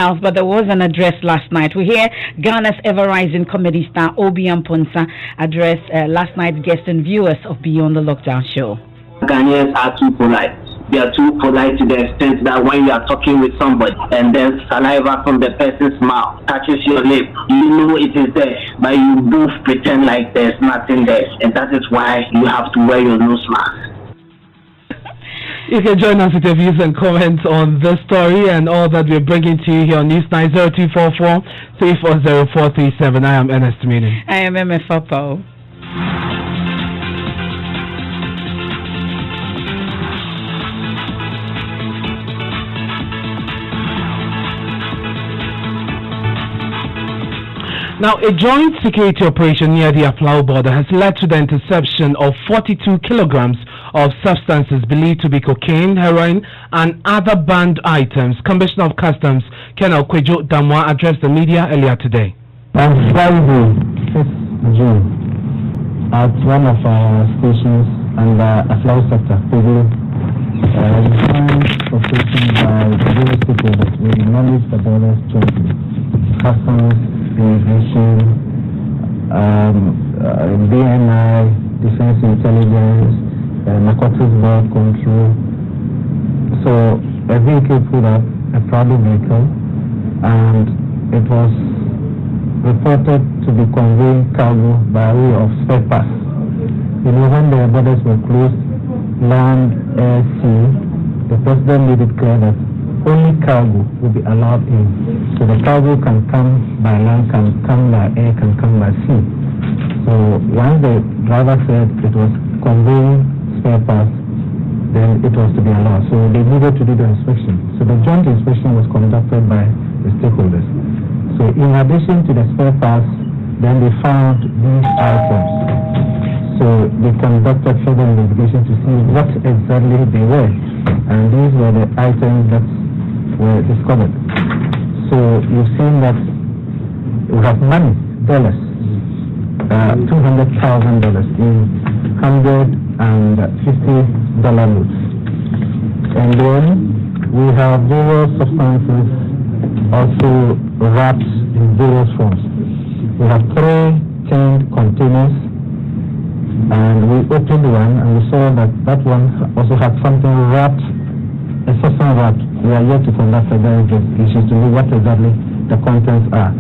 else, but there was an address last night. We hear Ghana's ever-rising comedy star Obi Amponsa address last night's guests and viewers of Beyond the Lockdown show. Ghanaians are too polite. They are too polite to the extent that when you are talking with somebody and then saliva from the person's mouth touches your lip, you know it is there, but you both pretend like there's nothing there. And that is why you have to wear your nose mask. You can join us with your views and comments on this story and all that we're bringing to you here on News 90244 340437. I am Ernest Manu. I am Emefa Apawu. Now, a joint security operation near the Apawu border has led to the interception of 42 kilograms of substances believed to be cocaine, heroin, and other banned items. Commissioner of Customs, Colonel Kwejo Damwa, addressed the media earlier today. On Friday, 5th June, at one of our stations and Apawu sector, Peru, joint operation by various stakeholders will manage the borders jointly. Customs, immigration, BNI, defense intelligence, narcotics board control. So a vehicle pulled up, a Prado vehicle, and it was reported to be conveying cargo by way of spare parts. You know, when the borders were closed, land, air, sea, the president made it clear that only cargo will be allowed in. So the cargo can come by land, can come by air, can come by sea. So once the driver said it was conveying spare parts, then it was to be allowed. So they needed to do the inspection. So the joint inspection was conducted by the stakeholders. So in addition to the spare parts, then they found these items. So they conducted further investigation to see what exactly they were. And these were the items that were discovered. So you've seen that we have money, dollars, $200,000 in $150 notes. And then we have various substances also wrapped in various forms. We have 3 tin containers, and we opened one and we saw that that one also had something wrapped, a substance wrapped. We are yet to conduct further investigations to know what exactly the contents are.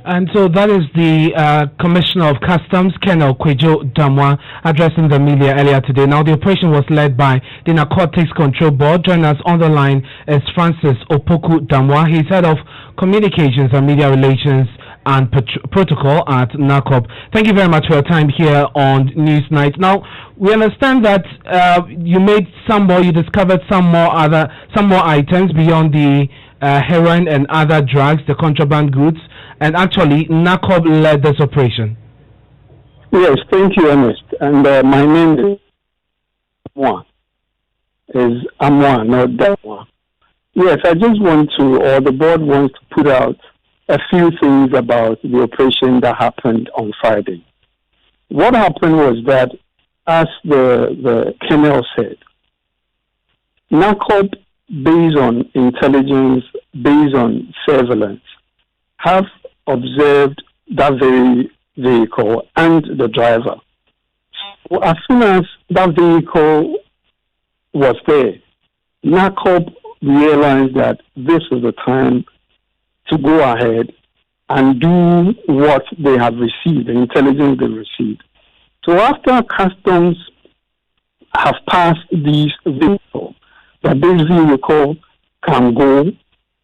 And so that is the Commissioner of Customs, Colonel Kwejo Damwa, addressing the media earlier today. Now, the operation was led by the Narcotics Control Board. Joining us on the line is Francis Opoku Damwa. He's head of Communications and Media Relations and Protocol at NACOP. Thank you very much for your time here on Newsnight. Now, we understand that you discovered some more items beyond the heroin and other drugs, the contraband goods, and actually NACOP led this operation. Yes, thank you, Ernest. And my name is Amwa, not Damwa. Yes, I just the board wants to put out a few things about the operation that happened on Friday. What happened was that, as the colonel said, NACOP, based on intelligence, based on surveillance, have observed that very vehicle and the driver. So as soon as that vehicle was there, NACOP realized that this is the time to go ahead and do what they have received, the intelligence they received. So after customs have passed these vehicles, that this vehicle can go,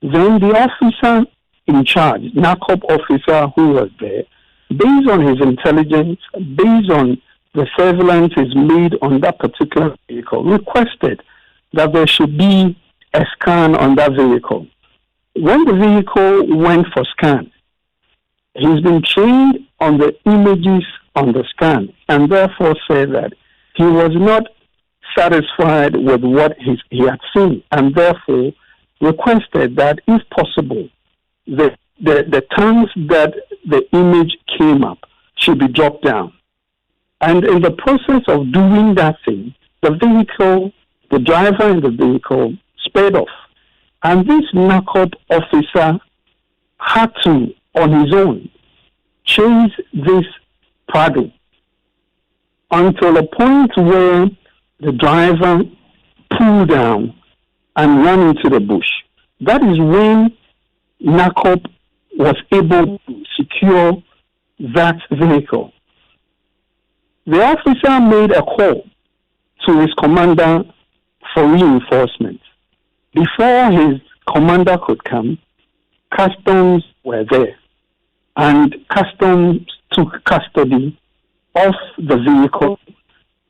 then the officer in charge, NACOP officer who was there, based on his intelligence, based on the surveillance is made on that particular vehicle, requested that there should be a scan on that vehicle. When the vehicle went for scan, he's been trained on the images on the scan, and therefore said that he was not satisfied with what he had seen, and therefore requested that, if possible, the times that the image came up should be dropped down. And in the process of doing that thing, the driver in the vehicle sped off. And this NACOP officer had to, on his own, chase this Prado until a point where the driver pulled down and ran into the bush. That is when NACOP was able to secure that vehicle. The officer made a call to his commander for reinforcement. Before his commander could come, customs were there, and customs took custody of the vehicle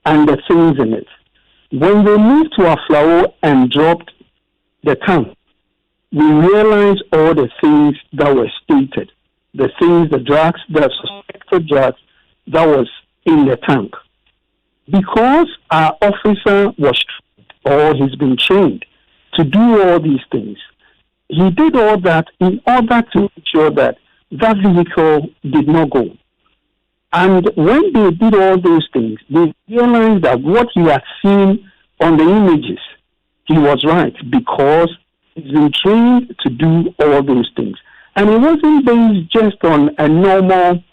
and the things in it. When they moved to Apawu and dropped the tank, we realized all the things that were stated, the things, the drugs, the suspected drugs that was in the tank. Because our officer was, or he's been trained to do all these things, he did all that in order to ensure that that vehicle did not go. And when they did all those things, they realized that what he had seen on the images, he was right, because he's been trained to do all those things. And it wasn't based just on a normal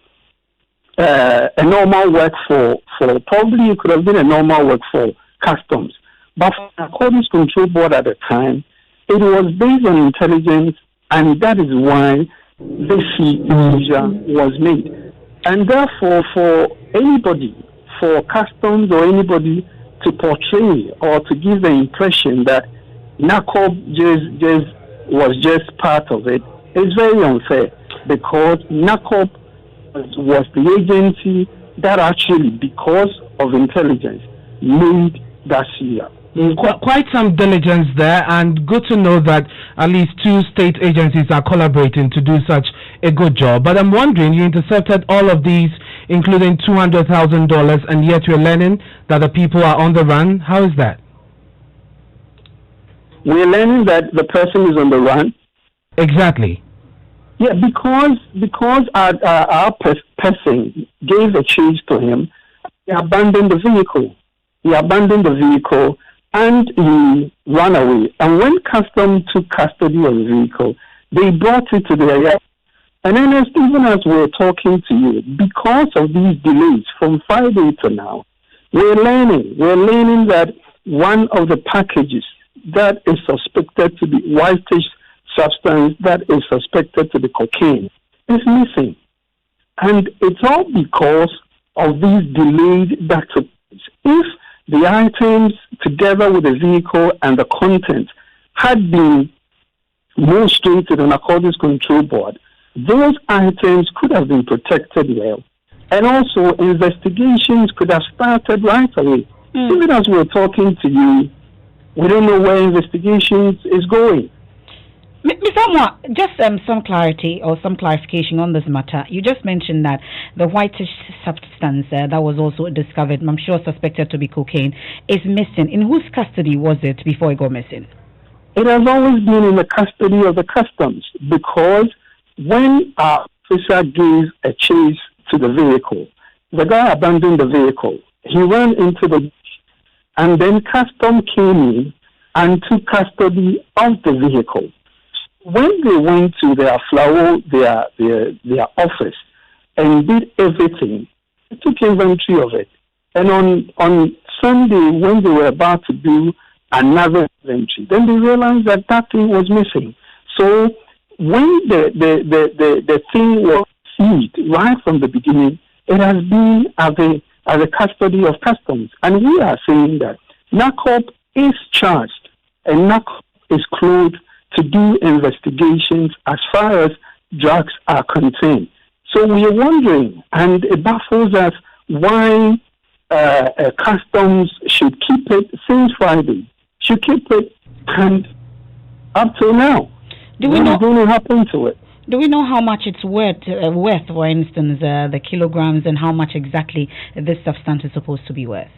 work for probably it could have been a normal work for customs. But for the Accordance Control Board at the time, it was based on intelligence, and that is why this seizure was made. And therefore, for anybody, for customs or anybody to portray or to give the impression that NACOP was just part of it is very unfair, because NACOP was the agency that actually, because of intelligence, made that seizure. Quite some diligence there, and good to know that at least 2 state agencies are collaborating to do such a good job. But I'm wondering, you intercepted all of these, including $200,000, and yet you're learning that the people are on the run. How is that? We're learning that the person is on the run. Exactly. Yeah, because our person gave a chase to him, he abandoned the vehicle. And he ran away. And when customs took custody of the vehicle, they brought it to the area. And Ernest, even as we're talking to you, because of these delays from Friday to now, we're learning that one of the packages that is suspected to be whitish substance, that is suspected to be cocaine, is missing. And it's all because of these delays that took place. If the items, together with the vehicle and the content, had been moved straight to the Narcotics Control Board, those items could have been protected well. And also, investigations could have started right away. Even as we're talking to you, we don't know where investigations is going. Mr. Apawu, just some clarity or some clarification on this matter. You just mentioned that the whitish substance that was also discovered, I'm sure suspected to be cocaine, is missing. In whose custody was it before it got missing? It has always been in the custody of the customs, because when our officer gave a chase to the vehicle, the guy abandoned the vehicle. He ran into the bush, and then customs came in and took custody of the vehicle. When they went to their their office and did everything, they took inventory of it. And on Sunday, when they were about to do another inventory, then they realized that that thing was missing. So when the thing was seized right from the beginning, it has been as a custody of customs. And we are saying that NACOP is charged and NACOP is clothed to do investigations as far as drugs are concerned. So we are wondering, and it baffles us, why customs should keep it since Friday, should keep it, and up till now. What is going to happen to it? Do we know how much it's worth, for instance, the kilograms, and how much exactly this substance is supposed to be worth?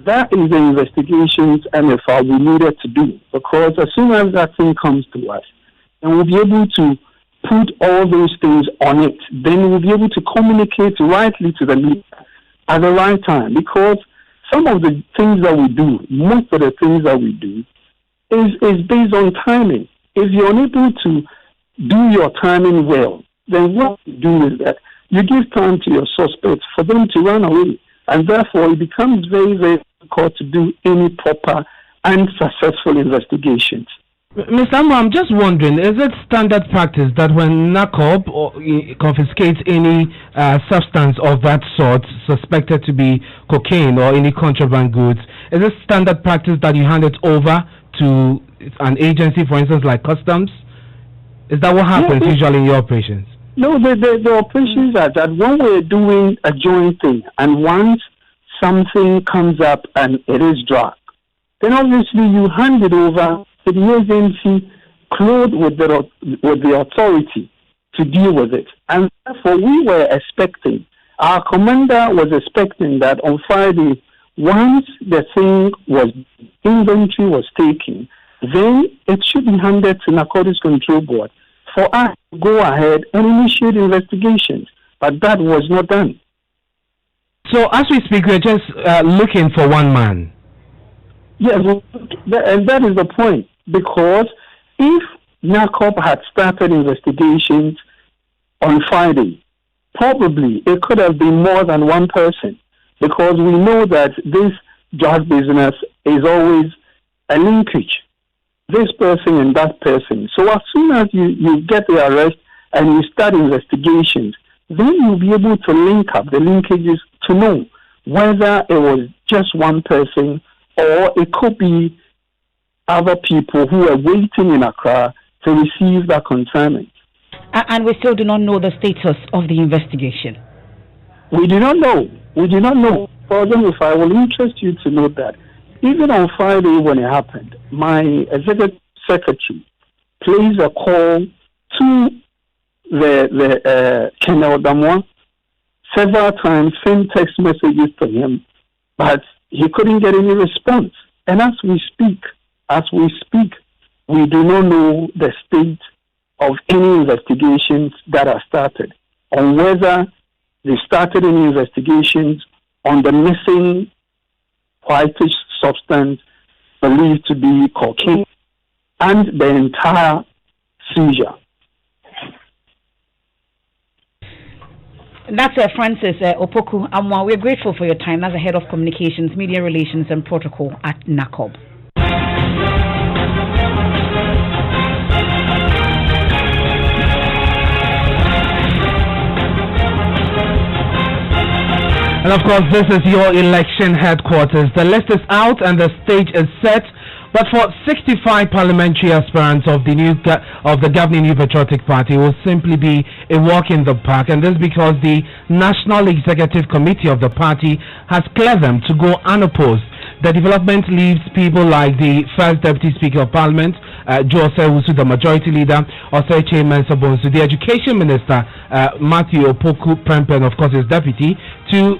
That is the investigations Emefa we needed to do, because as soon as that thing comes to us, and we'll be able to put all those things on it, then we'll be able to communicate rightly to the media at the right time. Because some of the things that we do, most of the things that we do, is based on timing. if you're unable to do your timing well, then what you do is that you give time to your suspects for them to run away. And therefore, it becomes very, very difficult to do any proper and successful investigations. Mr. Amu, I'm just wondering, is it standard practice that when NACOB confiscates any substance of that sort, suspected to be cocaine or any contraband goods, is it standard practice that you hand it over to an agency, for instance, like customs? Is that what happens usually in your operations? No, the operations are that when we're doing a joint thing, and once something comes up and it is drug, then obviously you hand it over to the agency clothed with the authority to deal with it. And therefore we were expecting, our commander was expecting that on Friday, once the inventory was taken, then it should be handed to Narcotics Control Board for us to go ahead and initiate investigations. But that was not done. So as we speak, we're just looking for one man. Yes, and that is the point. Because if NACOB had started investigations on Friday, probably it could have been more than one person. Because we know that this drug business is always a linkage. This person and that person. So as soon as you get the arrest and you start investigations, then you'll be able to link up the linkages to know whether it was just one person or it could be other people who are waiting in Accra to receive that consignment. And we still do not know the status of the investigation. We do not know. We do not know. For example, if I will interest you to know that even on Friday when it happened, my executive secretary placed a call to the Colonel Damwa several times, sent text messages to him, but he couldn't get any response. And as we speak, we do not know the state of any investigations that are started, on whether they started any investigations on the missing whitish substance believed to be cocaine and the entire seizure. That's Francis Opoku Amwa. We're grateful for your time as the Head of Communications, Media Relations and Protocol at NACOB. And of course, this is your election headquarters. The list is out and the stage is set. But for 65 parliamentary aspirants of the governing New Patriotic Party, it will simply be a walk in the park. And this is because the National Executive Committee of the party has cleared them to go unopposed. The development leaves people like the First Deputy Speaker of Parliament, Joe Sewusu, the Majority Leader, Osei Chairman Sabonsu, the Education Minister, Matthew Opoku Prempen, of course, his deputy, to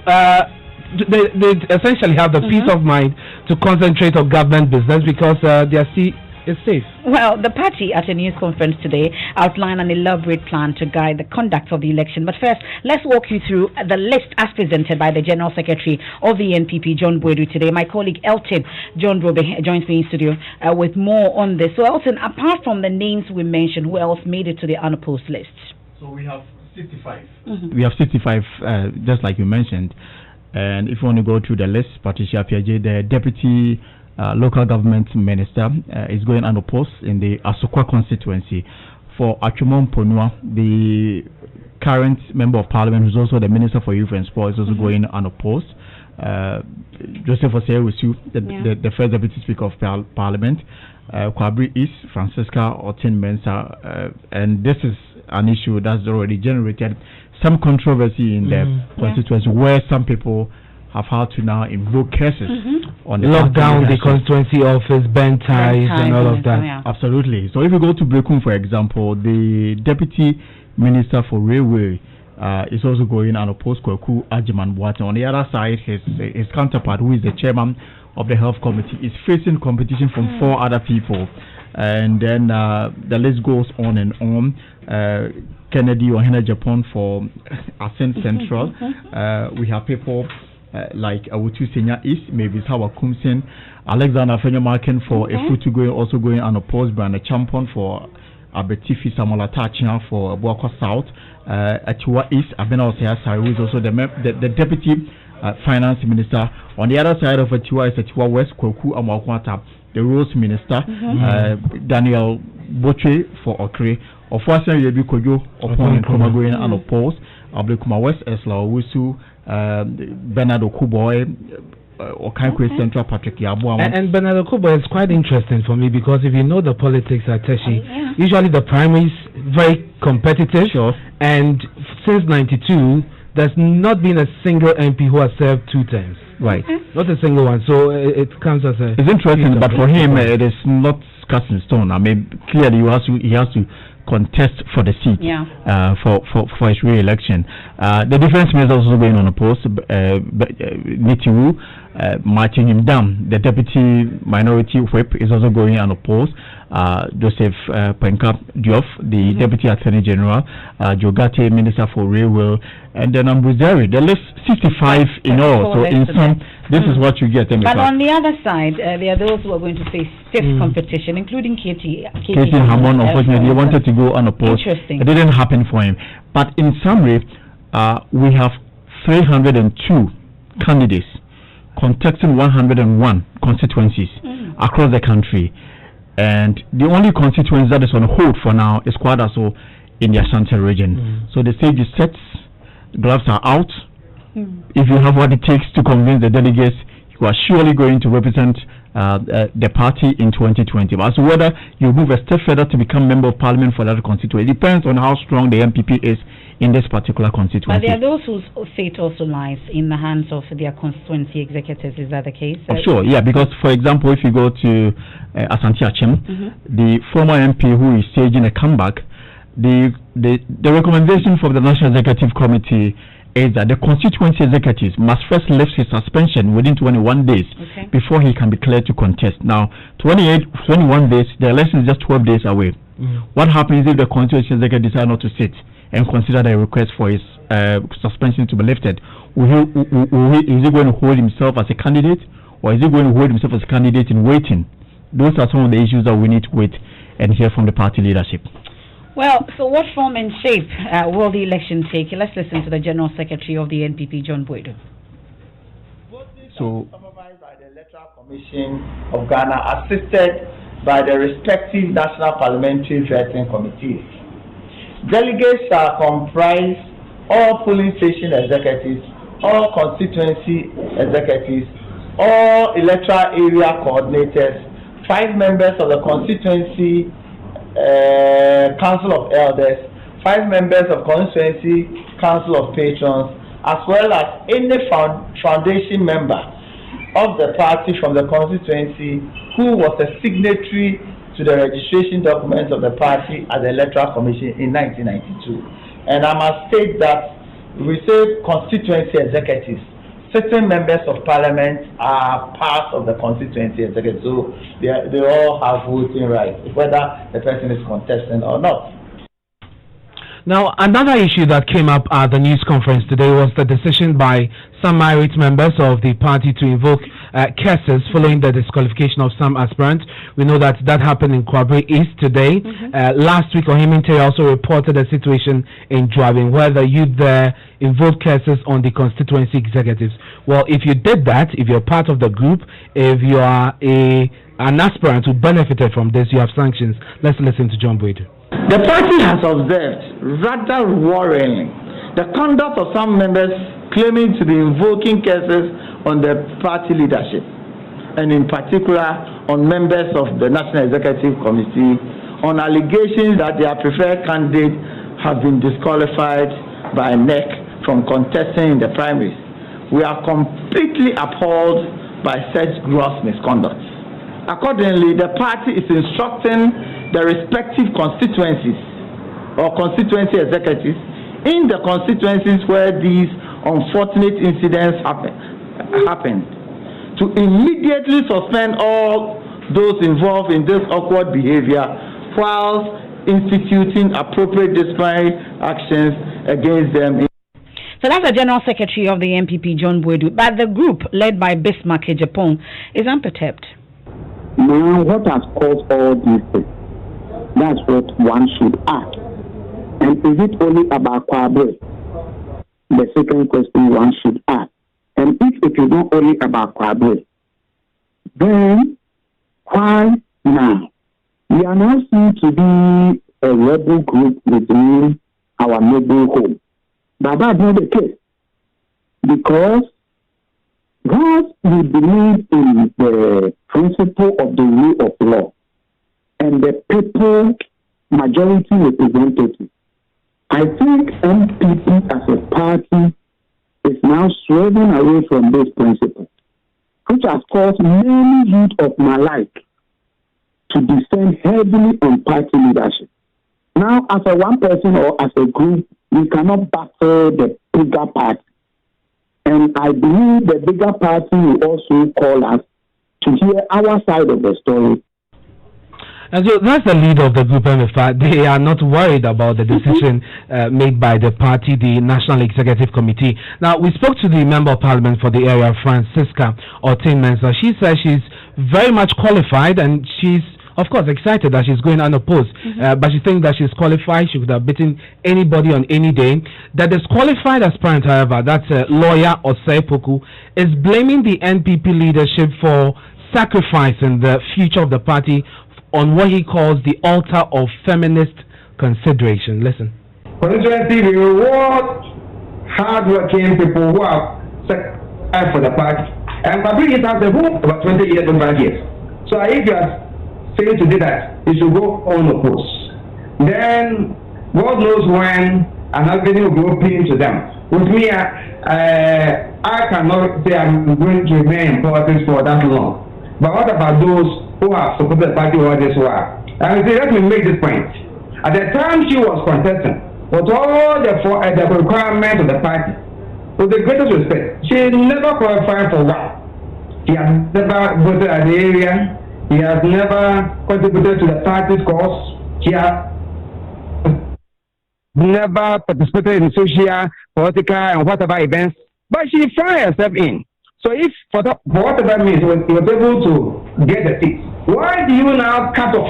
they essentially have the peace of mind to concentrate on government business because their seat is safe. Well, the party at a news conference today outlined an elaborate plan to guide the conduct of the election. But first, let's walk you through the list as presented by the General Secretary of the NPP, John Boydu, today. My colleague Elton John Robe joins me in studio with more on this. So, Elton, apart from the names we mentioned, who else made it to the unopposed list? So we have 65. We have 65, just like you mentioned. And if you want to go through the list, Patricia Piaget, the Deputy Local Government Minister, is going unopposed in the Asokwa constituency. For Achumon Ponua, the current Member of Parliament, who's also the Minister for Youth and Sport, is also going unopposed. Joseph Osei-Wusu, the First Deputy Speaker of Parliament. Kwabri East, Francisca Otin-Mensah, and this is an issue that's already generated some controversy in the constituency where some people have had to now invoke cases on the lock down the constituency office, ban ties and all of that. Yeah. Absolutely. So if you go to Brekum, for example, the Deputy Minister for Railway is also going unopposed, Kwaku Ajiman Boateng. On the other side, his counterpart, who is the chairman of the Health Committee, is facing competition from 4 other people. And then the list goes on and on. Kennedy Ohene Japan for Ascent Central. We have people like Awutu Senya East, maybe Sawa Kumsen, Alexander Fenyamarken for a Futu going, also going unopposed, Brand Champon for Abetifi Samola Tachina for Boako South, Atiwa East, Abena Osea, who is also the deputy finance minister. On the other side of Atiwa is Atiwa West, Koku Amakwata, the rules minister, Daniel Boche for Okre, of Western Yebi Kojo, upon Kuma going unopposed, Ablikuma West, Esla Owusu, Bernardo Kuboy, Okankwe Central Patrick Yabu. And Bernardo Kuboy is quite interesting for me because if you know the politics at Teshi, usually the primaries very competitive, and since '92 there's not been a single MP who has served 2 terms. Right. Not a single one. So it comes as a... It's interesting, but for him, it is not cast in stone. I mean, clearly he has to contest for the seat for his re-election. The defense minister is also going on a post, Nitiwu, marching him down. The deputy minority whip is also going on a post. Joseph Penka Diouf, the deputy attorney general, Jogate, minister for railway, and then Ambuzeri. The list 65 in all. So in some, this is what you get. But on the other side, there are those who are going to face stiff competition, including Katie Hamon. Unfortunately, he wanted to go unopposed. It didn't happen for him. But in summary, we have 302 candidates contesting 101 constituencies across the country. And the only constituency that is on hold for now is Kwadaso in the Ashanti region. So the stage is set, gloves are out. If you have what it takes to convince the delegates, you are surely going to represent the party in 2020. But as to whether you move a step further to become member of parliament for that constituency, it depends on how strong the MPP is in this particular constituency. But there are those whose fate also lies in the hands of their constituency executives. Is that the case? Sure, yeah, because for example, if you go to Asante Achem, the former MP who is staging a comeback, the recommendation from the National Executive Committee is that the constituency executives must first lift his suspension within 21 days before he can be cleared to contest. Now, 21 days, the election is just 12 days away. What happens if the constituency executive decide not to sit and consider the request for his suspension to be lifted? Is he going to hold himself as a candidate, or is he going to hold himself as a candidate in waiting? Those are some of the issues that we need to wait and hear from the party leadership. Well, so what form and shape will the election take? Let's listen to the General Secretary of the NPP, John Boydo. So, supervised by the Electoral Commission of Ghana, assisted by the respective National Parliamentary Vetting Committees. Delegates shall comprise all polling station executives, all constituency executives, all electoral area coordinators, 5 members of the constituency Council of Elders, 5 members of Constituency Council of Patrons, as well as any foundation member of the party from the constituency who was a signatory to the registration documents of the party at the Electoral Commission in 1992. And I must state that we say constituency executives. Certain members of parliament are part of the constituency executive, so they all have voting rights, whether the person is contesting or not. Now, another issue that came up at the news conference today was the decision by some married members of the party to invoke cases following the disqualification of some aspirants. We know that happened in Kwabre East today. Last week, Ohiminte also reported a situation in Dwabin where the youth there invoked cases on the constituency executives. Well, if you did that, if you're part of the group, if you are an aspirant who benefited from this, you have sanctions. Let's listen to John Boyd. The party has observed, rather worryingly, the conduct of some members claiming to be invoking cases on the party leadership, and in particular on members of the National Executive Committee, on allegations that their preferred candidates have been disqualified by NEC from contesting in the primaries. We are completely appalled by such gross misconduct. Accordingly, the party is instructing the respective constituencies or constituency executives in the constituencies where these unfortunate incidents happened to immediately suspend all those involved in this awkward behavior whilst instituting appropriate disciplinary actions against them. So that's the General Secretary of the NPP, John Boedu. But the group led by Bismarck Ejapong is unperturbed. Now, what has caused all these things? That's what one should ask. And is it only about Kwabre? The second question one should ask. And if it is not only about Kwabre, then why now? We are now seen to be a rebel group within our neighborhood. But that's not the case. Because once we believe in the principle of the rule of law and the people majority representative, I think MPP as a party is now swerving away from those principles, which has caused many youth of my life to descend heavily on party leadership. Now, as a one person or as a group, we cannot battle the bigger party. And I believe the bigger party will also call us to hear our side of the story. And so that's the leader of the group, Emefa. They are not worried about the decision made by the party, the National Executive Committee. Now, we spoke to the Member of Parliament for the area, Francisca Ortin-Mensah. She says she's very much qualified and she's, of course, excited that she's going unopposed. But she thinks that she's qualified. She could have beaten anybody on any day. The disqualified aspirant, however, that's lawyer Osei Poku, is blaming the NPP leadership for sacrificing the future of the party on what he calls the altar of feminist consideration. Listen. Constituency, we reward hard-working people who have sacrificed for the party. And Babri is after who? About 20 years, 25 years. So if you are saying to do that, you should go unopposed. Then, God knows when an avenue will be open to them. With me, I cannot say I'm going to remain in politics for that long. But what about those who have supported the party all this while? And let me make this point. At the time she was contesting, with all the requirements of the party, with the greatest respect, she never qualified for what? She has never voted at the area. He has never contributed to the party's cause. He has never participated in social, political, and whatever events. But she found herself in. So if, for whatever means, he was able to get the seat, why do you now cut off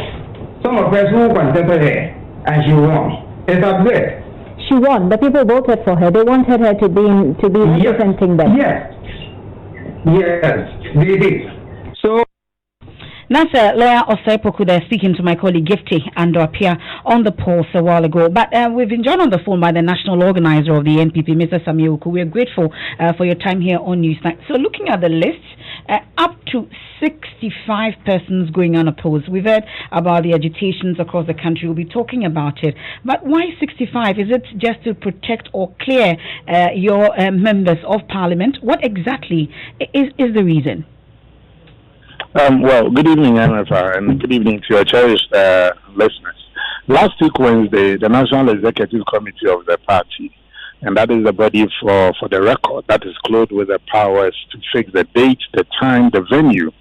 some of us who contested her and she won? It's absurd. She won. The people voted for her. They wanted her to be representing them. Yes, they did. So. That's lawyer Osei Poku there speaking to my colleague Gifty and Apia on the pulse a while ago. But we've been joined on the phone by the national organizer of the NPP, Mr. Samioku. We're grateful for your time here on Newsnight. So looking at the list, up to 65 persons going unopposed. We've heard about the agitations across the country. We'll be talking about it. But why 65? Is it just to protect or clear your members of parliament? What exactly is the reason? Well, good evening, Emefa, and good evening to your cherished listeners. Last week, Wednesday, the National Executive Committee of the party, and that is the body for the record, that is clothed with the powers to fix the date, the time, the venue,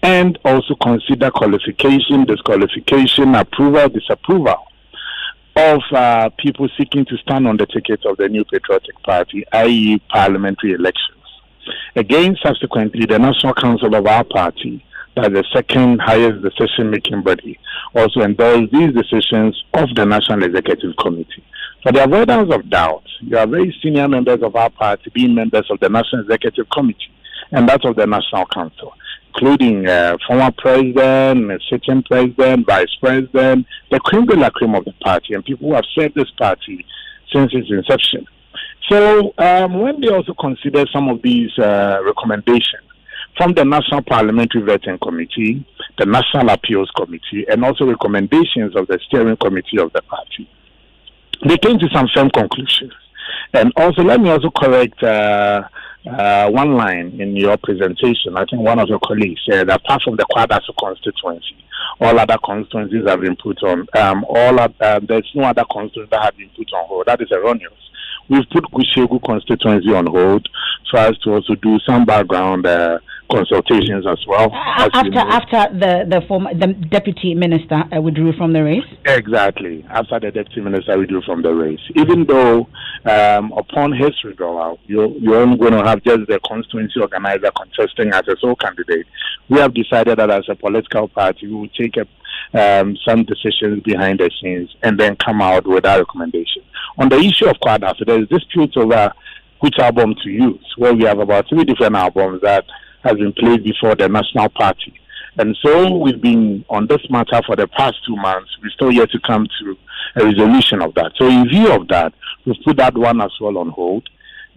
and also consider qualification, disqualification, approval, disapproval of people seeking to stand on the ticket of the New Patriotic Party, i.e. parliamentary elections. Again, subsequently, the National Council of our party, that the second highest decision-making body, also endorsed these decisions of the National Executive Committee. For the avoidance of doubt, you are very senior members of our party being members of the National Executive Committee and that of the National Council, including former president, sitting president, vice president, the creme de la creme of the party, and people who have served this party since its inception. So when they also consider some of these recommendations from the National Parliamentary Vetting Committee, the National Appeals Committee, and also recommendations of the Steering Committee of the party, they came to some firm conclusions. And also, let me also correct one line in your presentation. I think one of your colleagues said that apart from the Kwadaso constituency, all other constituencies have been put on, there's no other constituency that have been put on hold. That is erroneous. We've put Kushegu constituency on hold for us to also do some background consultations as well. After the deputy minister withdrew from the race? Exactly. After the deputy minister withdrew from the race. Even though upon his withdrawal, you're only going to have just the constituency organizer contesting as a sole candidate, we have decided that as a political party, we will take some decisions behind the scenes and then come out with our recommendation. On the issue of Kwada, so there is dispute over which album to use, where we have about 3 different albums that has been played before the National Party. And so we've been on this matter for the past 2 months. We're still yet to come to a resolution of that. So in view of that, we've put that one as well on hold.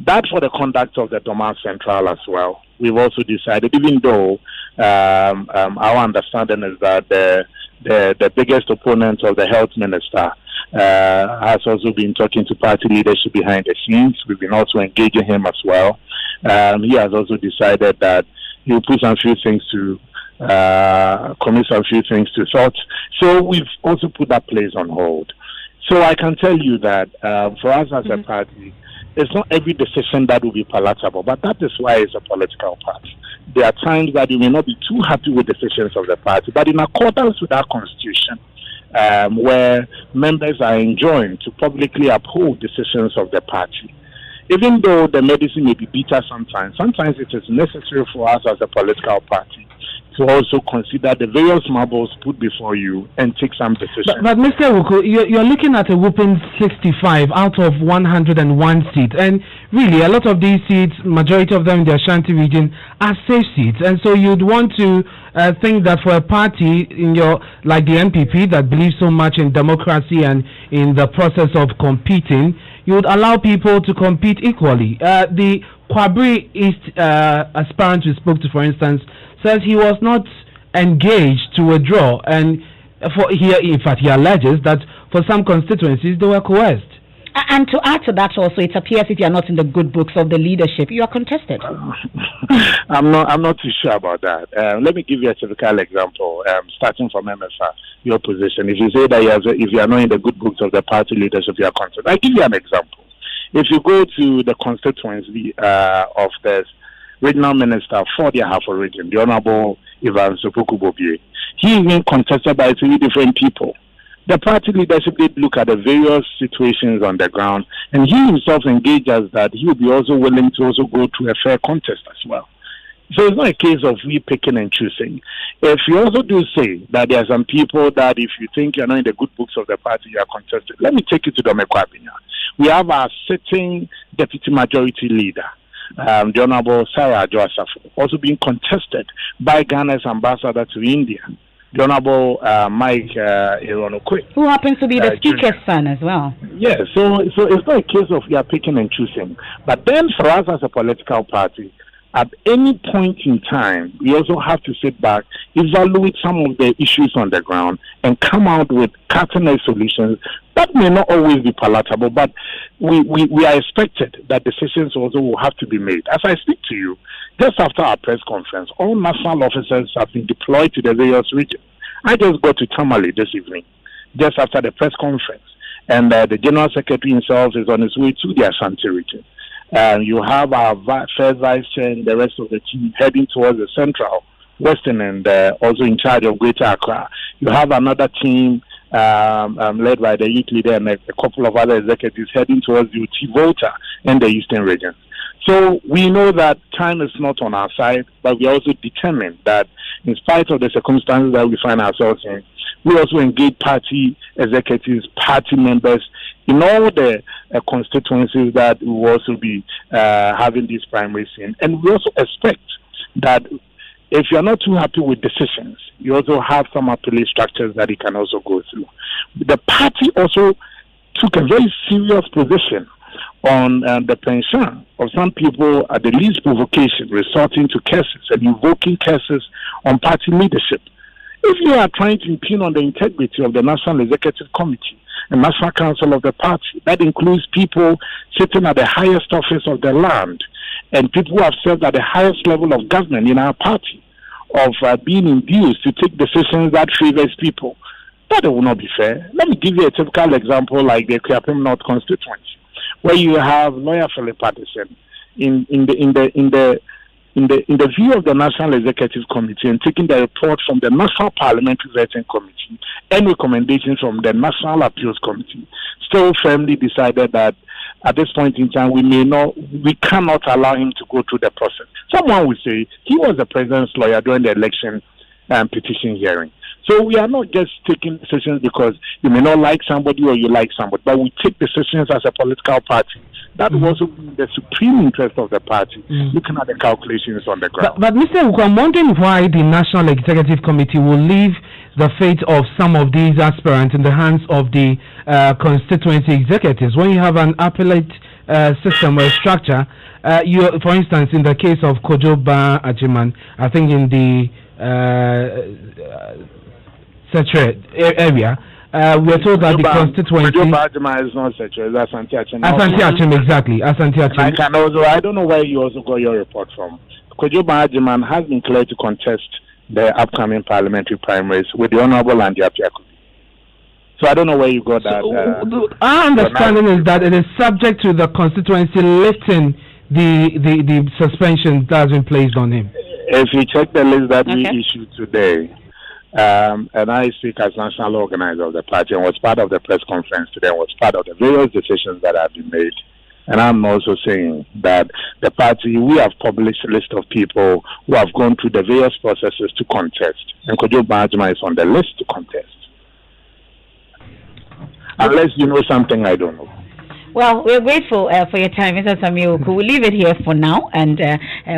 That for the conduct of the Doma Central as well. We've also decided, even though our understanding is that the biggest opponent of the health minister has also been talking to party leadership behind the scenes. We've been also engaging him as well. He has also decided that he'll put some few things to commit some few things to thought. So we've also put that place on hold. So I can tell you that for us as a party, it's not every decision that will be palatable, but that is why it's a political party. There are times that you may not be too happy with decisions of the party, but in accordance with our constitution, where members are enjoined to publicly uphold decisions of the party. Even though the medicine may be bitter sometimes it is necessary for us as a political party to also consider the various marbles put before you and take some decisions. But Mr. Wuku, you're looking at a whooping 65 out of 101 seats, and really a lot of these seats, majority of them in the Ashanti region, are safe seats, and so you'd want to think that for a party in like the NPP that believes so much in democracy and in the process of competing, you would allow people to compete equally. The Kwabri East aspirant we spoke to, for instance, says he was not engaged to withdraw, and in fact he alleges that for some constituencies they were coerced. And to add to that also, it appears if you are not in the good books of the leadership, you are contested. I'm not too sure about that. Let me give you a typical example, starting from Emefa, your position. If you say that if you are not in the good books of the party leadership, you are contested. I'll give you an example. If you go to the constituency of the regional minister for the Ahafo region, the Honorable Ivan Sopuku-Bobie, he even contested by 3 different people. The party leadership did look at the various situations on the ground, and he himself engaged us that he would be also willing to also go to a fair contest as well. So it's not a case of we picking and choosing. If you also do say that there are some people that if you think you're not in the good books of the party, you are contested, let me take you to Domeko Abinya. We have our sitting deputy majority leader, the Honorable Sarah Joasafo, also being contested by Ghana's ambassador to India, the Honorable Mike Ironokwe, who happens to be the speaker's son as well. Yeah, so it's not a case of we are picking and choosing. But then for us as a political party, at any point in time, we also have to sit back, evaluate some of the issues on the ground, and come out with cutting-edge solutions that may not always be palatable, but we are expected that decisions also will have to be made. As I speak to you, just after our press conference, all national officers have been deployed to the various regions. I just got to Tamale this evening, just after the press conference, and the General Secretary himself is on his way to the Ashanti region. You have our first vice chair and the rest of the team heading towards the central, western, and also in charge of Greater Accra. You have another team led by the youth leader and a couple of other executives heading towards the UT Volta and the eastern region. So we know that time is not on our side, but we are also determined that in spite of the circumstances that we find ourselves in, we also engage party executives, party members in all the constituencies that we will also be having these primaries in. And we also expect that if you are not too happy with decisions, you also have some appellate structures that you can also go through. The party also took a very serious position on the pension of some people at the least provocation, resorting to curses and invoking curses on party leadership. If you are trying to impugn on the integrity of the National Executive Committee and National Council of the party, that includes people sitting at the highest office of the land and people who have served at the highest level of government in our party, of being induced to take decisions that favors people, that will not be fair. Let me give you a typical example like the Kriapim North constituency, where you have lawyer Philip Patterson in the in the view of the National Executive Committee and taking the report from the National Parliamentary Vetting Committee and recommendations from the National Appeals Committee, still firmly decided that at this point in time we cannot allow him to go through the process. Someone would say he was the president's lawyer during the election petition hearing. So we are not just taking decisions because you may not like somebody or you like somebody, but we take decisions as a political party. That was also the supreme interest of the party, looking at the calculations on the ground. But Mr. Uko, I'm wondering why the National Executive Committee will leave the fate of some of these aspirants in the hands of the constituency executives. When you have an appellate system or structure, for instance, in the case of Kojoba Ajiman, I think in the area, we are told that the constituency. Kojoba is not Setre, that's Asante Achim. Asante Achim, exactly. Asante Achim. I don't know where you also got your report from. Kojoba Ajiman has been cleared to contest the upcoming parliamentary primaries with the Honorable Andy Apiaku. So I don't know where you got that. Our understanding is that it is subject to the constituency lifting the suspension that has been placed on him. If you check the list that we issued today, and I speak as national organizer of the party and was part of the press conference today and was part of the various decisions that have been made. And I'm also saying that the party, we have published a list of people who have gone through the various processes to contest. And Kojoba Ajiman is on the list to contest. Unless you know something I don't know. Well, we're grateful for your time, Mr. Samuel. We'll leave it here for now, and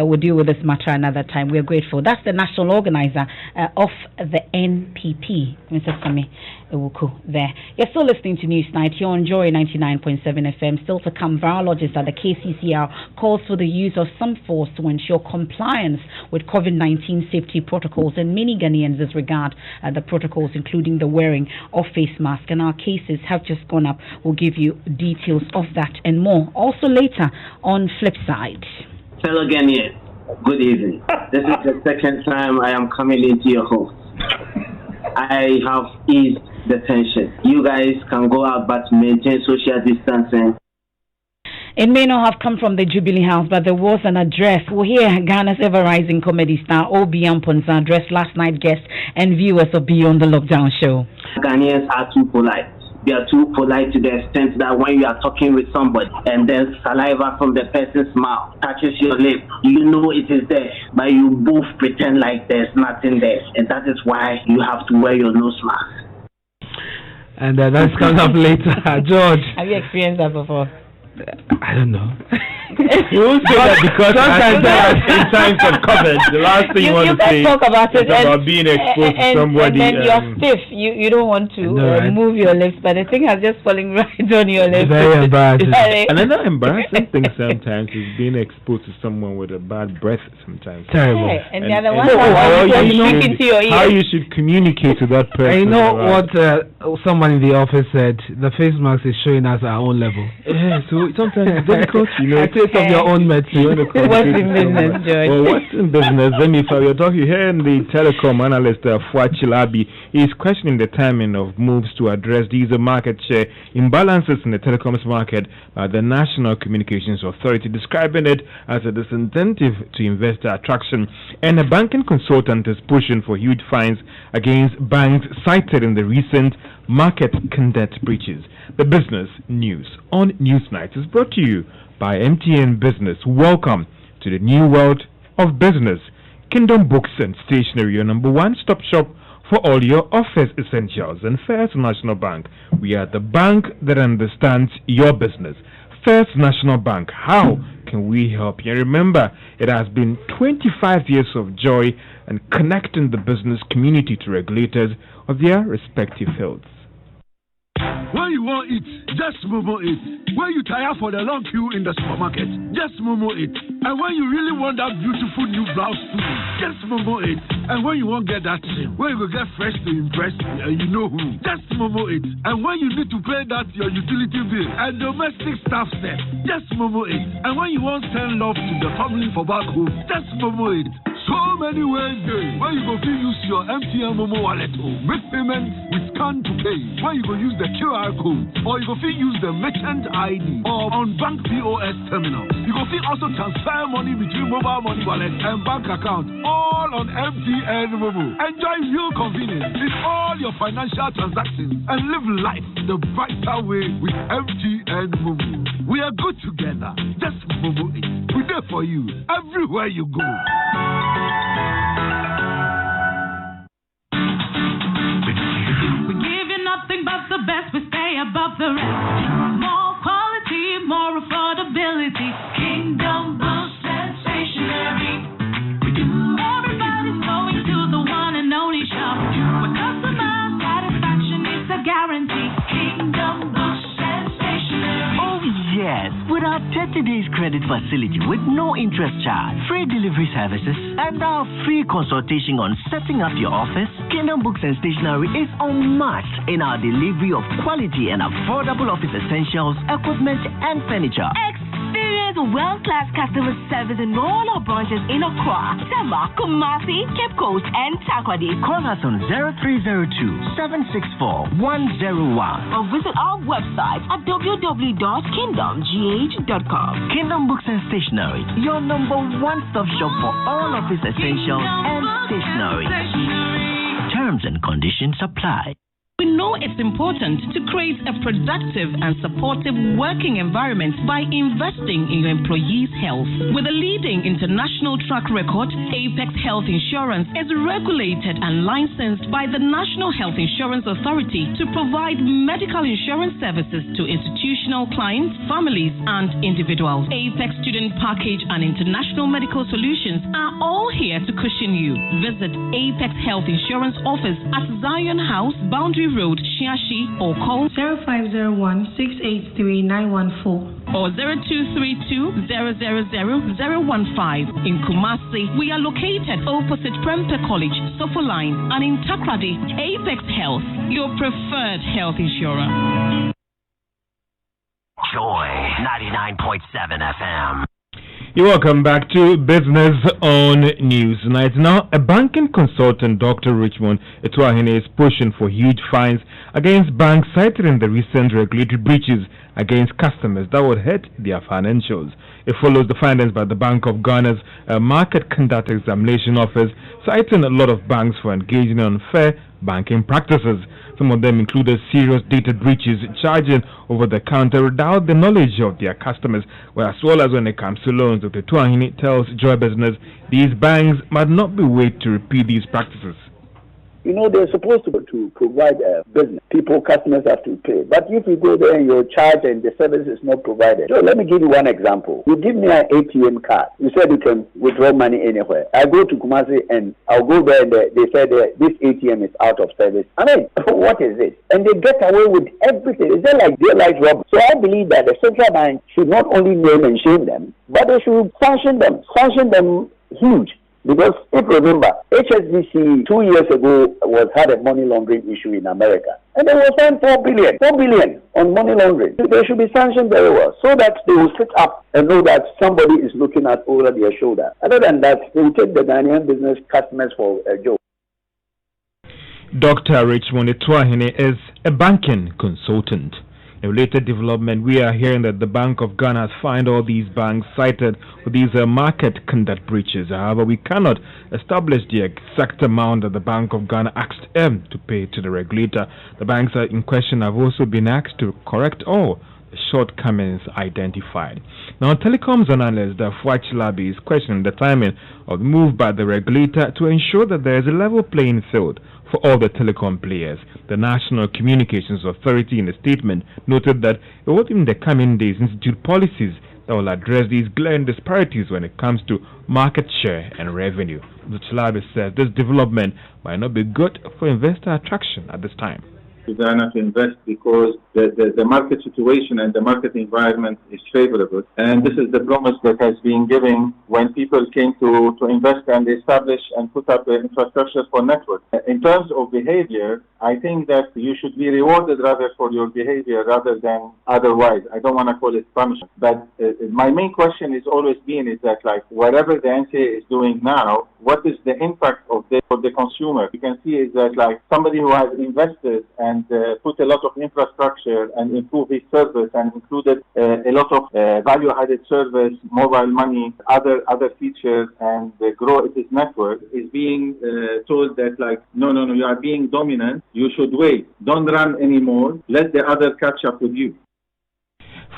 we'll deal with this matter another time. We're grateful. That's the national organizer of the NPP, Mr. Sami Ewuku there. You're still listening to Newsnight here on Joy 99.7 FM. Still to come, virologist at the KCCR calls for the use of some force to ensure compliance with COVID-19 safety protocols, and many Ghanaians disregard the protocols, including the wearing of face masks. And our cases have just gone up. We'll give you details of that and more also later on Flip Side. Fellow Ghanaians, good evening. This is the second time I am coming into your home. I have eased the tension. You guys can go out but maintain social distancing. It may not have come from the Jubilee House, but there was an address. We'll hear Ghana's ever-rising comedy star Obi Ampon's address last night, guests and viewers of Beyond the Lockdown show. Ghanaians are too polite. They are too polite to the extent that when you are talking with somebody and then saliva from the person's mouth touches your lip, you know it is there, but you both pretend like there's nothing there. And that is why you have to wear your nose mask. And that's coming up later. George. Have you experienced that before? I don't know. You won't say that because in times of COVID, the last thing you want to say talk about is about being exposed to somebody. And then you're stiff. You don't want to move your lips, but the thing has just fallen right on your lips. Very embarrassing. Another embarrassing thing sometimes is being exposed to someone with a bad breath sometimes. Terrible. Hey, and the other one, how you should communicate to that person. You know what someone in the office said? The face mask is showing us our own level. Yeah, so sometimes it's difficult, you know. A taste of your own medicine. What's in business, George? Well, what's in business? Then if you're talking here, and the telecom analyst Fuad Chilabi is questioning the timing of moves to address these market share imbalances in the telecoms market. The National Communications Authority describing it as a disincentive to investor attraction, and a banking consultant is pushing for huge fines against banks cited in the recent market conduct breaches. The business news on Newsnight is brought to you by MTN Business. Welcome to the new world of business. Kingdom Books and Stationery, your number one stop shop for all your office essentials. And First National Bank, we are the bank that understands your business. First National Bank, how can we help you? Remember, it has been 25 years of joy and connecting the business community to regulators of their respective fields. When you want it, just Momo it. When you tire for the long queue in the supermarket, just Momo it. And when you really want that beautiful new blouse too, just Momo it. And when you won't get that thing, when you will get fresh to impress and you know who, just Momo it. And when you need to pay that your utility bill and domestic staff set, just Momo it. And when you want send love to the family for back home, just Momo it. So many ways there. When you go use your MTN Momo wallet, make payments with scan to pay. Where you go use the QR code, or you go fit use the merchant ID, or on bank POS terminal. You go fit also transfer money between mobile money wallet and bank account, all on MTN Momo. Enjoy real convenience in all your financial transactions and live life the brighter way with MTN Momo. We are good together. Just Momo it. We're there for you everywhere you go. We give you nothing but the best. We stay above the rest. More quality, more affordability. Kingdom Boost and Stationery. We do. Everybody's going to the one and only shop where customer satisfaction is a guarantee. Kingdom Boost and Stationery. Oh yes, with our 30 days credit facility with no interest charge, free delivery services, and our free consultation on setting up your office, Kingdom Books and Stationery is unmatched in our delivery of quality and affordable office essentials, equipment, and furniture. Experience world-class customer service in all our branches in Accra, Tema, Kumasi, Cape Coast, and Takoradi. Call us on 0302-764-101 or visit our website at www.kingdomgh.com. Kingdom Books and Stationery, your number one-stop shop for all office essentials and stationery. Terms and conditions apply. We know it's important to create a productive and supportive working environment by investing in your employees' health. With a leading international track record, Apex Health Insurance is regulated and licensed by the National Health Insurance Authority to provide medical insurance services to institutional clients, families, and individuals. Apex Student Package and International Medical Solutions are all here to cushion you. Visit Apex Health Insurance Office at Zion House, Boundary Road, Shiashi, or call 0501-683-914 or 0232 000 015. In Kumasi, we are located opposite Prempeh College, Sofo Line, and in Takoradi, Apex Health, your preferred health insurer. Joy 99.7 FM. You're welcome back to Business on News Night. Now, a banking consultant, Dr. Richmond Etuahene, is pushing for huge fines against banks, citing the recent regulatory breaches against customers that would hurt their financials. It follows the findings by the Bank of Ghana's Market Conduct Examination Office, citing a lot of banks for engaging in unfair banking practices. Some of them included serious data breaches, charging over the counter without the knowledge of their customers, as well as when it comes to loans. Dr. Tuahini tells Joy Business these banks might not be waiting to repeat these practices. You know, they're supposed to provide a business. People, customers have to pay. But if you go there and you charge and the service is not provided. So let me give you one example. You give me an ATM card. You said you can withdraw money anywhere. I go to Kumasi and I'll go there and they said this ATM is out of service. I mean, what is it? And they get away with everything. Is that like daylight robbery? So I believe that the central bank should not only name and shame them, but they should sanction them. Sanction them huge. Because if you remember, HSBC 2 years ago had a money laundering issue in America. And they were fined $4 billion on money laundering. They should be sanctioned very well so that they will sit up and know that somebody is looking at over their shoulder. Other than that, they will take the Ghanaian business customers for a joke. Dr. Richmond Etuahene is a banking consultant. In a related development, we are hearing that the Bank of Ghana has fined all these banks cited for these market conduct breaches. However, we cannot establish the exact amount that the Bank of Ghana asked them to pay to the regulator. The banks in question have also been asked to correct all the shortcomings identified. Now, telecoms analyst Fuach Labi is questioning the timing of the move by the regulator to ensure that there is a level playing field for all the telecom players. The National Communications Authority, in a statement, noted that it will in the coming days institute policies that will address these glaring disparities when it comes to market share and revenue. The Chilabi says this development might not be good for investor attraction at this time. Ghana to invest because the market situation and the market environment is favorable. And this is the promise that has been given when people came to invest and establish and put up infrastructure for networks. In terms of behavior, I think that you should be rewarded rather for your behavior rather than otherwise. I don't want to call it punishment. But my main question is always been is that like whatever the NCA is doing now, what is the impact of this for the consumer? You can see is that like somebody who has invested and put a lot of infrastructure and improved his service and included a lot of value-added service, mobile money, other features, and grow its network is being told that like no, you are being dominant. You should wait. Don't run anymore. Let the other catch up with you.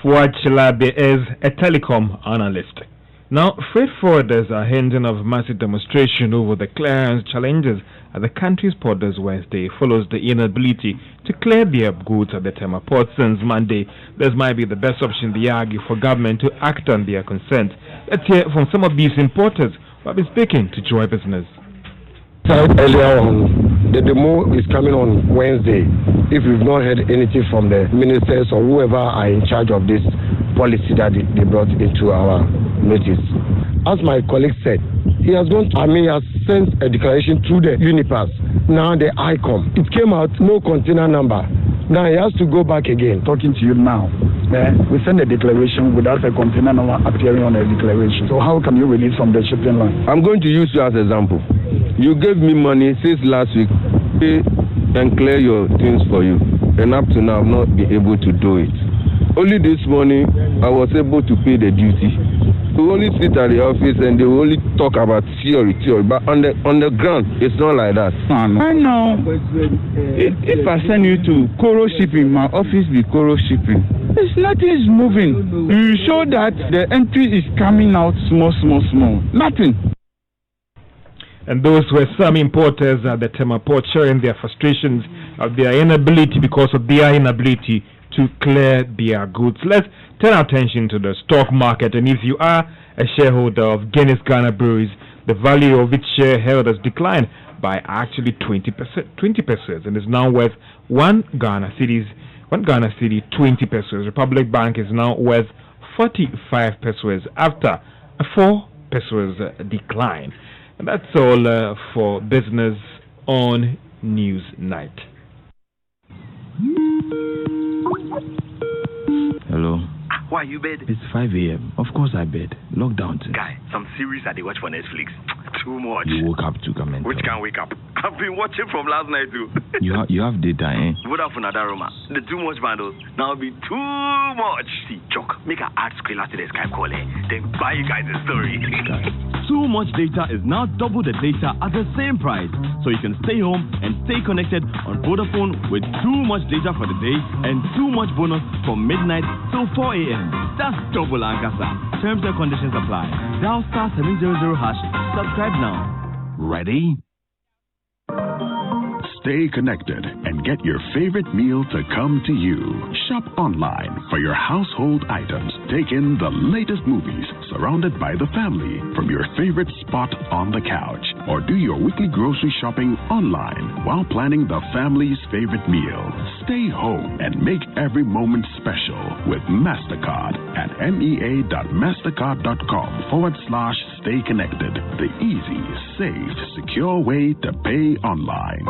Fuad Chilabe is a telecom analyst. Now, freight forwarders are hinting of massive demonstration over the clearance challenges at the country's borders Wednesday follows the inability to clear their goods at the Tema port since Monday. This might be the best option, they argue, for government to act on their consent. Let's hear from some of these importers who have been speaking to Joy Business. Earlier on, the demo is coming on Wednesday. If we've not heard anything from the ministers or whoever are in charge of this policy that they brought into our notice. As my colleague said, he has sent a declaration through the Unipass, now the ICOM. It came out, no container number. Now he has to go back again. Talking to you now, we send a declaration without a container number appearing on a declaration. So how can you release from the shipping line? I'm going to use you as an example. You gave me money since last week, pay and clear your things for you. And up to now, I've not been able to do it. Only this morning, I was able to pay the duty. We only sit at the office and they only talk about theory. But on the ground, it's not like that. I know. If I send you to Koro Shipping, my office be Koro Shipping. Nothing is moving. You show that the entry is coming out small. Nothing. And those were some importers at the Tema port sharing their frustrations of their inability to clear their goods. Let's turn our attention to the stock market. And if you are a shareholder of Guinness Ghana Breweries, the value of its share held has declined by actually 20%, and is now worth 1 Ghana cedi 20 pesos. Republic Bank is now worth 45 pesos after a 4 pesos decline. And that's all for business on News Night. Hello. Why you bed? It's 5 a.m. Of course I bed. Lockdown. Guy, some series that they watch for Netflix. Too much. You woke up to comment. Which can't wake up? I've been watching from last night too. you have data, eh? Vodafone Adaroma. The too much bundles. Now be too much. See, Chuck, make an ad screener to the Skype call, then buy you guys a story. Too much data is now double the data at the same price. So you can stay home and stay connected on Vodafone with too much data for the day and too much bonus from midnight till 4 a.m. That's double Ankasa. Terms and conditions apply. Dial *700# subscribe now. Ready? Stay connected and get your favorite meal to come to you. Shop online for your household items. Take in the latest movies surrounded by the family from your favorite spot on the couch. Or do your weekly grocery shopping online while planning the family's favorite meal. Stay home and make every moment special with MasterCard at mea.mastercard.com/stay connected. The easy, safe, secure way to pay online.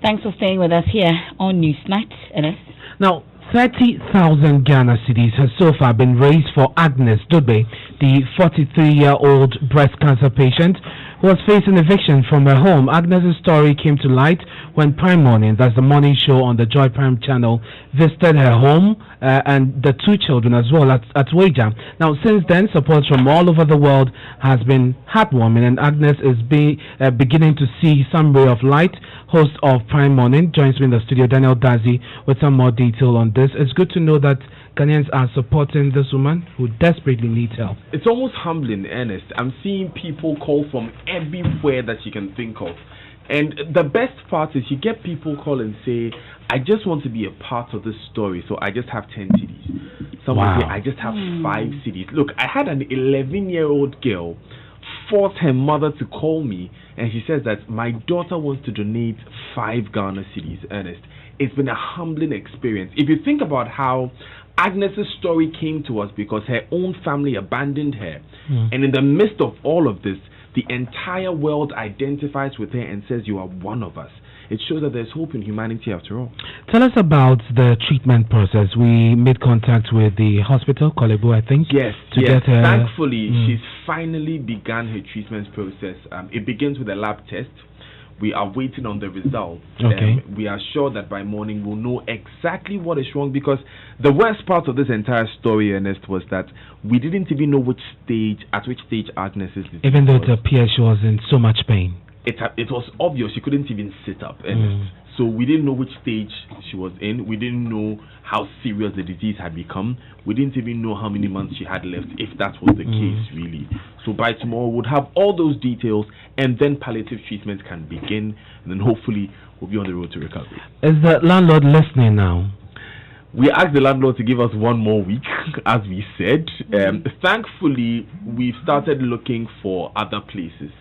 Thanks for staying with us here on Newsnight, Ernest. Now, 30,000 Ghana cedis has so far been raised for Agnes Dube, the 43-year-old breast cancer patient who was facing eviction from her home. Agnes' story came to light when Prime Morning, that's the morning show on the Joy Prime channel, visited her home and the 2 children as well at Waja. Now, since then, support from all over the world has been heartwarming, and Agnes is beginning to see some ray of light. Host of Prime Morning joins me in the studio, Daniel Dazi, with some more detail on this. It's good to know that Ghanaians are supporting this woman who desperately needs help. It's almost humbling, Ernest. I'm seeing people call from everywhere that you can think of. And the best part is you get people call and say, I just want to be a part of this story, so I just have 10 CDs. Someone say, I just have 5 CDs. Look, I had an 11-year-old girl force her mother to call me, and she says that my daughter wants to donate 5 Ghana cedis, Ernest. It's been a humbling experience. If you think about how Agnes' story came to us because her own family abandoned her, and in the midst of all of this, the entire world identifies with her and says, you are one of us. It shows that there's hope in humanity after all. Tell us about the treatment process. We made contact with the hospital, Kolebu, I think. Yes, get her. Thankfully, she's finally begun her treatment process. It begins with a lab test. We are waiting on the results. Okay. We are sure that by morning we'll know exactly what is wrong, because the worst part of this entire story, Ernest, was that we didn't even know at which stage Agnes's disease Even though it was. appeared she was in so much pain. It was obvious she couldn't even sit up, Ernest. So we didn't know which stage she was in. We didn't know how serious the disease had become. We didn't even know how many months she had left, if that was the case, really. So by tomorrow, we'll have all those details, and then palliative treatment can begin, and then hopefully we'll be on the road to recovery. Is the landlord listening now? We asked the landlord to give us 1 more week, as we said. Thankfully, we've started looking for other places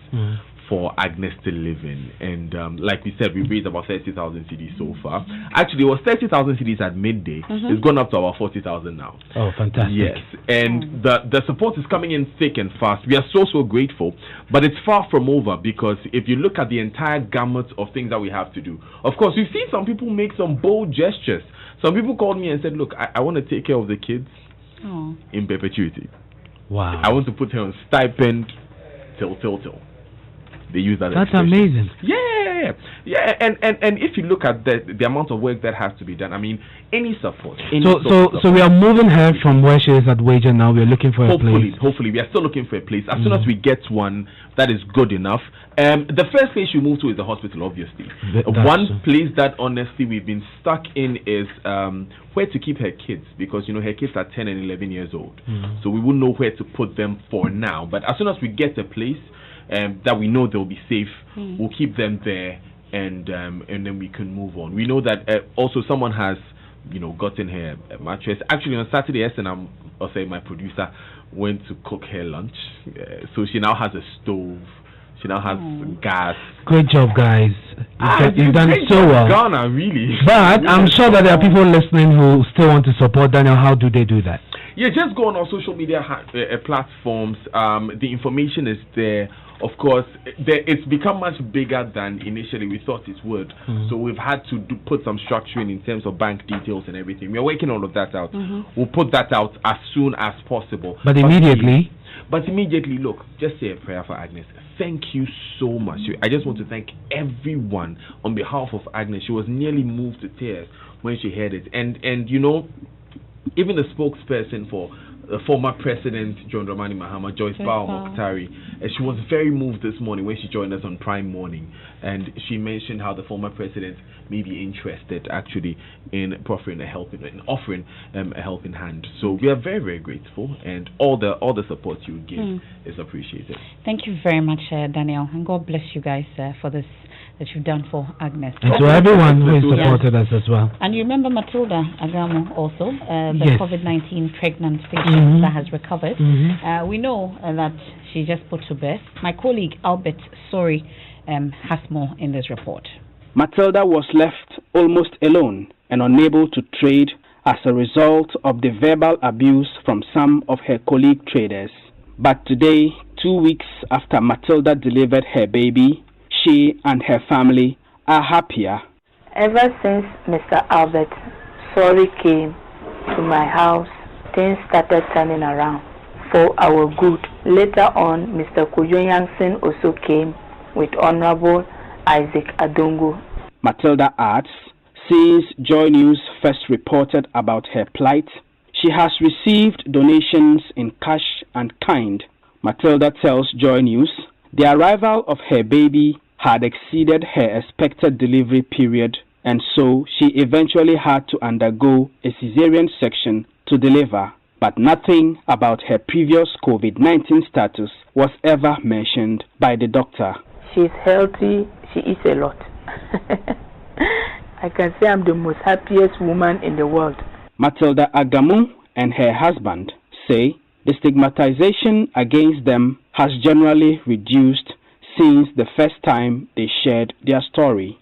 for Agnes to live in, and like we said, we raised about 30,000 cedis so far. Actually, it was 30,000 cedis at midday. It's gone up to about 40,000 now. Oh, fantastic! Yes, and the support is coming in thick and fast. We are so grateful, but it's far from over, because if you look at the entire gamut of things that we have to do, of course, we've seen some people make some bold gestures. Some people called me and said, "Look, I want to take care of the kids in perpetuity. Wow! I want to put her on stipend till." They use that. That's expression. amazing. Yeah, and if you look at the amount of work that has to be done, I mean, any support. So we are moving her from where she is at Wager now. We are looking for a place. Hopefully, we are still looking for a place. As soon as we get one that is good enough. The first place you move to is the hospital, obviously. One place that honestly we've been stuck in is where to keep her kids, because her kids are 10 and 11 years old. So we wouldn't know where to put them for now. But as soon as we get a place that we know they'll be safe, we'll keep them there, and then we can move on. We know that also someone has gotten her a mattress. Actually, on Saturday, my producer went to cook her lunch, so she now has a stove. She now has gas. Great job, guys. You've done so well. Ghana, really. But I'm sure that there are people listening who still want to support Daniel. How do they do that? Yeah, just go on our social media platforms. The information is there. Of course, it's become much bigger than initially we thought it would. So we've had to put some structuring in terms of bank details and everything. We're working all of that out. We'll put that out as soon as possible. But immediately, look, just say a prayer for Agnes. Thank you so much. I just want to thank everyone on behalf of Agnes. She was nearly moved to tears when she heard it. And even the spokesperson for the former president, John Dramani Mahama, Joyce Bao Mokhtari, she was very moved this morning when she joined us on Prime Morning, and she mentioned how the former president may be interested actually in offering a helping hand. So we are very, very grateful, and all the support you give is appreciated. Thank you very much, Daniel, and God bless you guys for this that you've done for Agnes. And to everyone who has supported us as well. And you remember Matilda Agamo also, the COVID-19 pregnant patient that has recovered. We know that she just put to bed. My colleague Albert Sori has more in this report. Matilda was left almost alone and unable to trade as a result of the verbal abuse from some of her colleague traders. But today, 2 weeks after Matilda delivered her baby, she and her family are happier. Ever since Mr. Albert Sori came to my house, things started turning around for our good. Later on, Mr. Kujo Yansen also came with Honorable Isaac Adongo. Matilda adds, since Joy News first reported about her plight, she has received donations in cash and kind. Matilda tells Joy News the arrival of her baby had exceeded her expected delivery period, and so she eventually had to undergo a cesarean section to deliver. But nothing about her previous COVID-19 status was ever mentioned by the doctor. She's healthy, she eats a lot. I can say I'm the most happiest woman in the world. Matilda Agamu and her husband say the stigmatization against them has generally reduced since the first time they shared their story.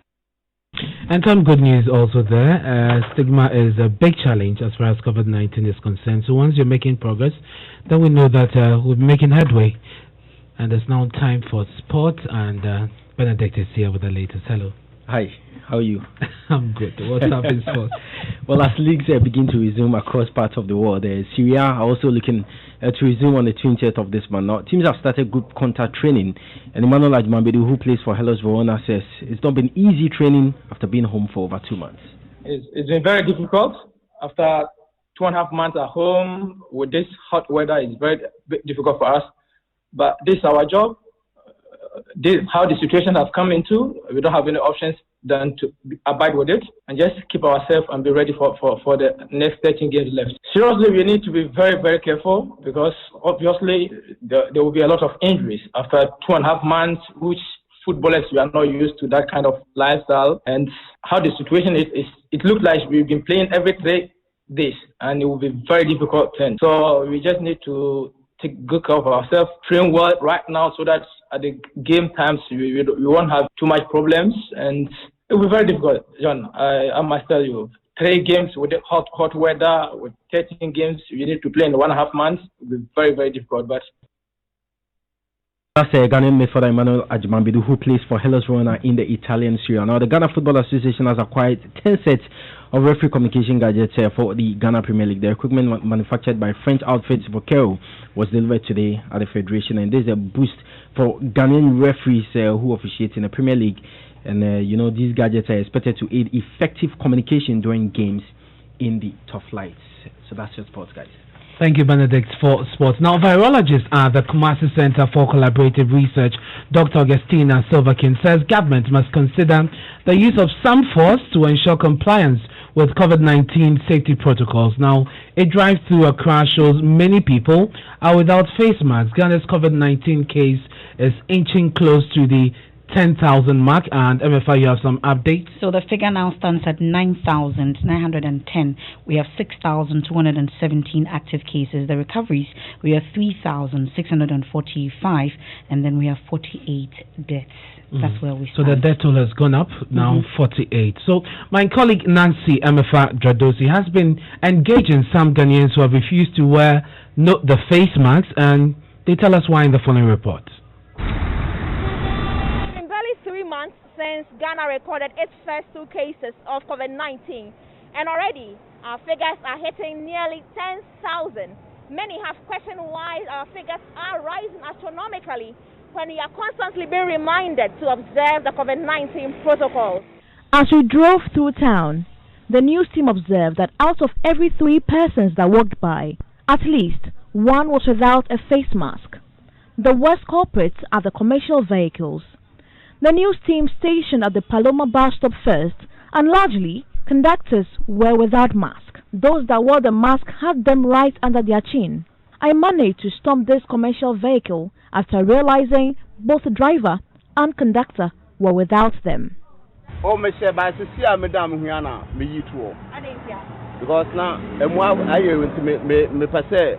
And some good news also there. Stigma is a big challenge as far as COVID-19 is concerned. So once you're making progress, then we know that we're making headway. And it's now time for sports, and Benedict is here with the latest. Hello. Hi, how are you? I'm good. What's up in sports? Well, as leagues begin to resume across parts of the world, Syria are also looking to resume on the 20th of this month. Now, teams have started group contact training, and Emmanuel Ajmambedu, who plays for Hellas Verona, says it's not been easy training after being home for over 2 months. It's been very difficult. After 2.5 months at home with this hot weather, it's very difficult for us. But this is our job. How the situation has come into, we don't have any options than to abide with it and just keep ourselves and be ready for the next 13 games left. Seriously, we need to be very, very careful because obviously there will be a lot of injuries after 2.5 months, which footballers, we are not used to that kind of lifestyle. And how the situation is it looks like we've been playing every 3 days and it will be very difficult then. So we just need to take good care of ourselves, train well right now so that at the game times we won't have too much problems, and it will be very difficult, John. I must tell you, 3 games with the hot weather, with 13 games you need to play in 1.5 months, it will be very, very difficult. But that's Ghanaian midfielder Emmanuel Ajmambedu, who plays for Hellas Verona in the Italian Serie A. Now, the Ghana Football Association has acquired 10 sets of referee communication gadgets for the Ghana Premier League. The equipment manufactured by French outfit Vocero was delivered today at the Federation, and this is a boost for Ghanaian referees who officiate in the Premier League. And these gadgets are expected to aid effective communication during games in the tough lights. So that's your sports, guys. Thank you, Benedict, for sports. Now, virologist at the Kumasi Center for Collaborative Research, Dr. Augustina Silverkin, says government must consider the use of some force to ensure compliance with COVID-19 safety protocols. Now, a drive-through Accra shows many people are without face masks. Ghana's COVID-19 case is inching close to the 10,000 mark, and Emefa, you have some updates. So the figure now stands at 9,910. We have 6,217 active cases. The recoveries, we have 3,645, and then we have 48 deaths. That's where we stand. So the death toll has gone up, now 48. So my colleague Nancy Emefa Dradosi has been engaging some Ghanaians who have refused to wear the face masks, and they tell us why in the following report. Since Ghana recorded its first 2 cases of COVID-19, and already our figures are hitting nearly 10,000. Many have questioned why our figures are rising astronomically when we are constantly being reminded to observe the COVID-19 protocols. As we drove through town, the news team observed that out of every 3 persons that walked by, at least 1 was without a face mask. The worst culprits are the commercial vehicles. The news team stationed at the Paloma bus stop first, and largely, conductors were without masks. Those that wore the mask had them right under their chin. I managed to stop this commercial vehicle after realizing both the driver and conductor were without them. Oh, Monsieur, by Madame Huana, me you too. Because now, I me passe.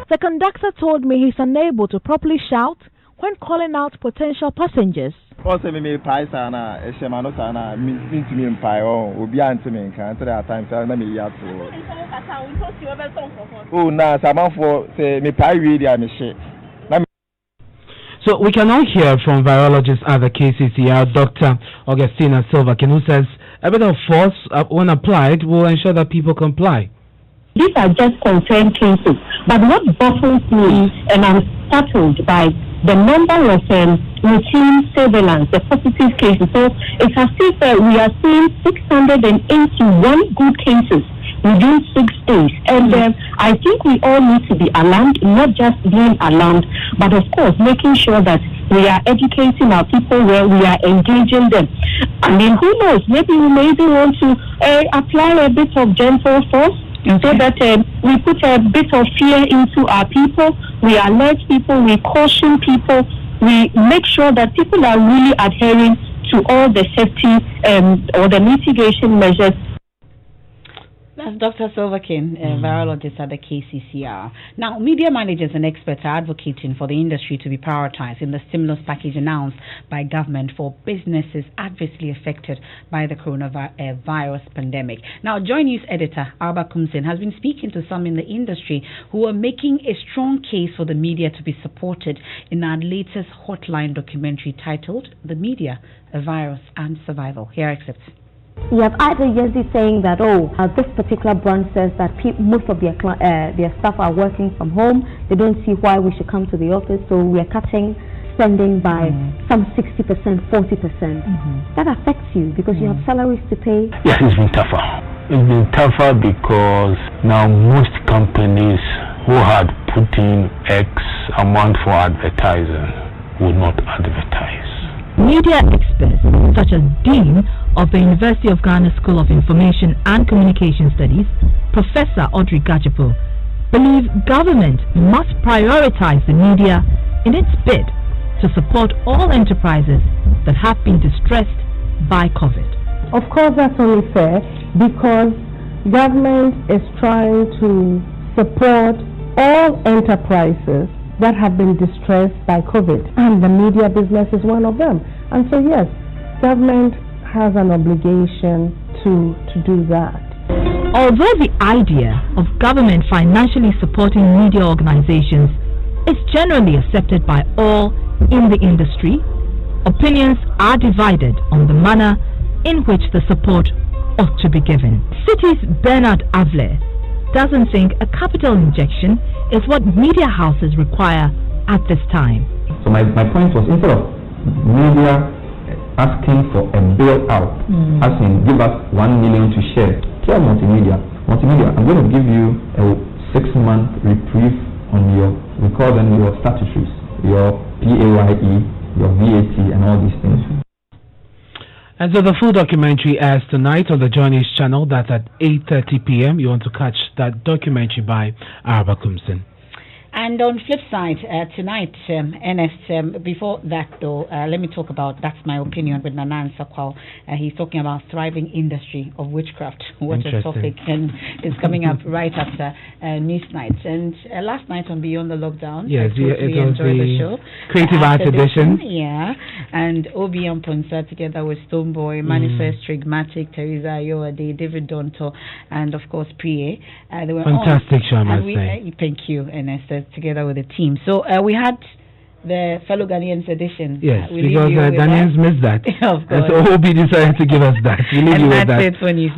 The conductor told me he's unable to properly shout when calling out potential passengers. So we can now hear from virologist at the KCCR, Dr. Augustina Silverkin, who says a bit of force, when applied, will ensure that people comply. These are just confirmed cases, but what baffles me, and I'm startled by the number of routine surveillance, the positive cases. So it's as if we are seeing 681 good cases within 6 days. And I think we all need to be alarmed, not just being alarmed, but of course making sure that we are educating our people, where we are engaging them. I mean, who knows, maybe we may even want to apply a bit of gentle force, so that we put a bit of fear into our people, we alert people, we caution people, we make sure that people are really adhering to all the safety or the mitigation measures. That's Dr. Silverkin, a virologist at the KCCR. Now, media managers and experts are advocating for the industry to be prioritized in the stimulus package announced by government for businesses adversely affected by the coronavirus pandemic. Now, Joy News editor Alba Kumsin has been speaking to some in the industry who are making a strong case for the media to be supported in our latest hotline documentary titled The Media, a Virus and Survival. Here are excerpts. You have either Yezi saying that, this particular brand says that most of their staff are working from home. They don't see why we should come to the office, so we are cutting spending by some 60%, 40%. That affects you because you have salaries to pay. Yes, it's been tougher. It's been tougher because now most companies who had put in X amount for advertising would not advertise. Media experts such as Dean of the University of Ghana School of Information and Communication Studies, Professor Audrey Gajipo, believe government must prioritize the media in its bid to support all enterprises that have been distressed by COVID. Of course, that's only fair because government is trying to support all enterprises that have been distressed by COVID, and the media business is one of them. And so yes, government has an obligation to do that. Although the idea of government financially supporting media organizations is generally accepted by all in the industry, opinions are divided on the manner in which the support ought to be given. City's Bernard Avle doesn't think a capital injection is what media houses require at this time. So my point was, instead of media asking for a bailout, as in give us 1 million to share, tell multimedia, I'm going to give you a 6-month reprieve on your, we call them your statutories, your PAYE, your VAT and all these things. And so the full documentary airs tonight on the Joy News channel. That's at 8:30 p.m. You want to catch that documentary by Arba Kumsin. And on flip side, tonight, Ernest, before that though, let me talk about, that's my opinion with Nanan Sakwal. He's talking about thriving industry of witchcraft. What a topic, and it's coming up right after news night. And last night on Beyond the Lockdown, yes, it was the show. Creative Art Edition. Yeah, and OBM Ponsa together with Stoneboy, Manifest, Trigmatic, Teresa Ayoade, David Donto, and of course Priye. They were fantastic show, I must say. Thank you, Ernest. Together with the team. So we had the fellow Ghanaians edition. Yes, because Ghanaians missed that. Of course. And so OB decided to give us that. We leave you with that. That's it for news.